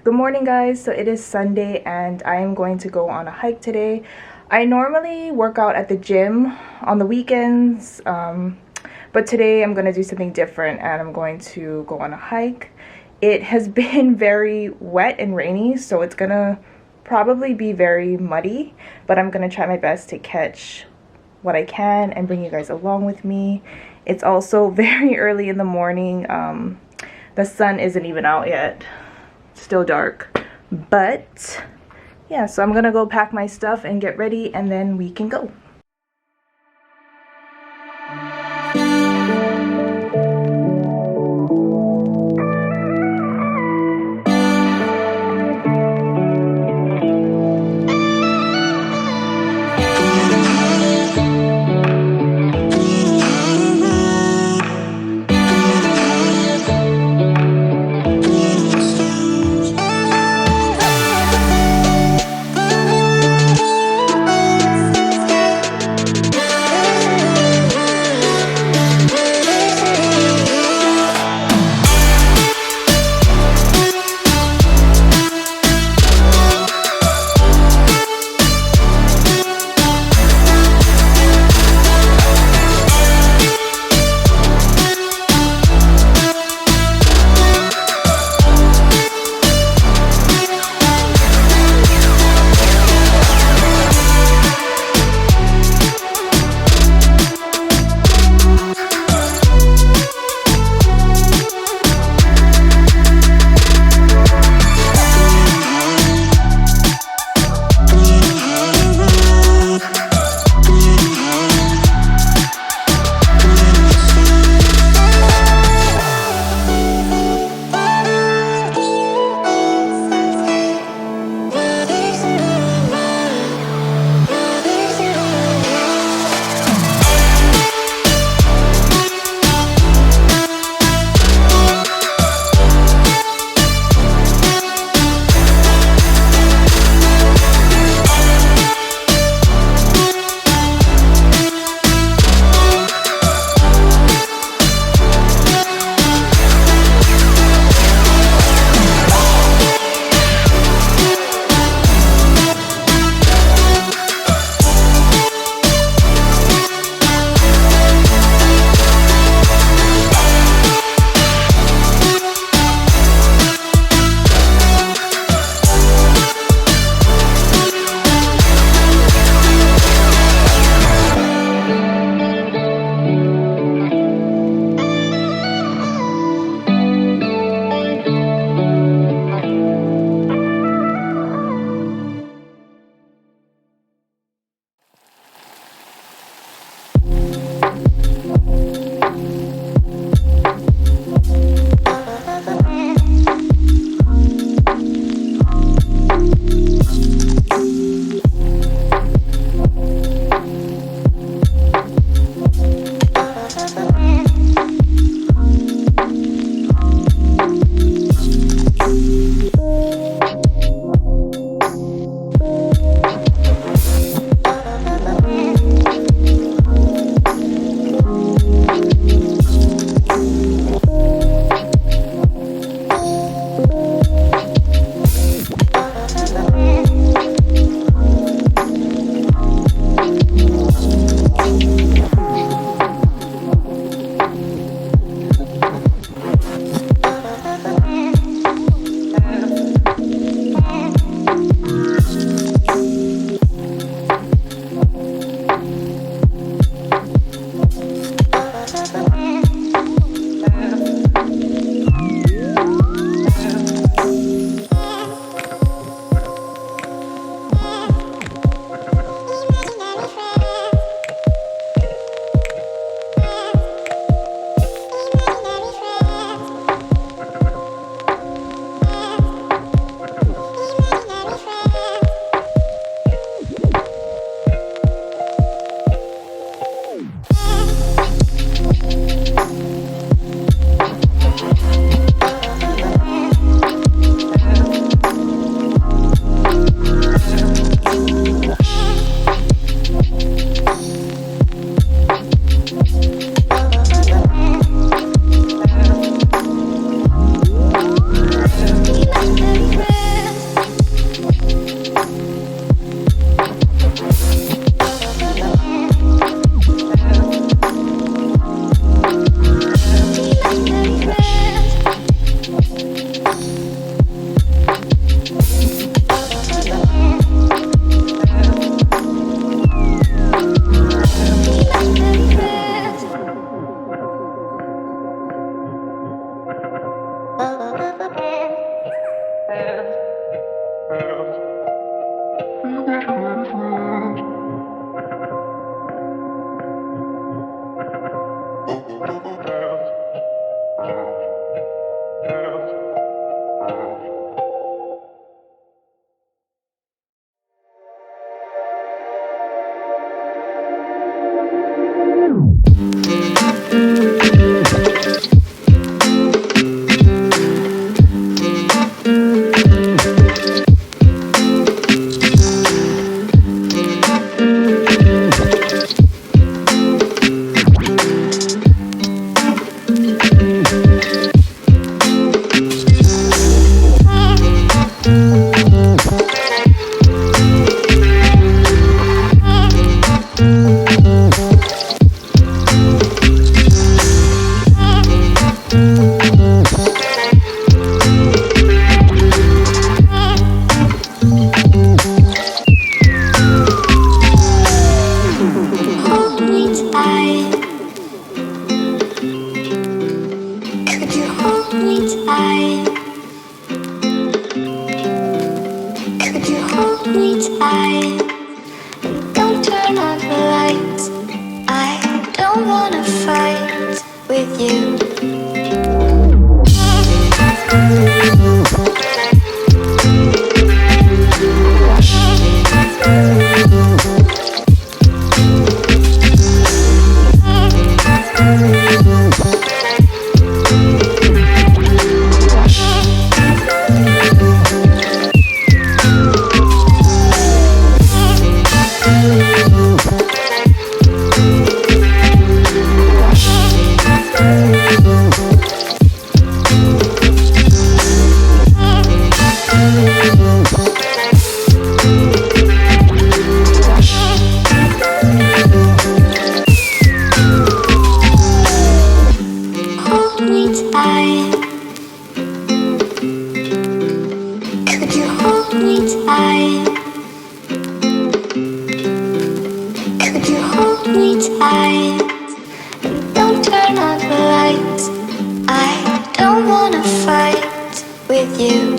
Good morning, guys. So it is Sunday and I am going to go on a hike today. I normally work out at the gym on the weekends, but today I'm going to do something different and I'm going to go on a hike. It has been very wet and rainy, so it's going to probably be very muddy, but I'm going to try my best to catch what I can and bring you guys along with me. It's also very early in the morning. The sun isn't even out yet. Still dark, but yeah, so I'm gonna go pack my stuff and get ready and then we can go. hold me tight. Don't turn on the lights. I don't wanna fight with you. Hold me tight. Could you hold me tight? Could you hold me tight? Don't turn on the lights. I don't wanna fight with you.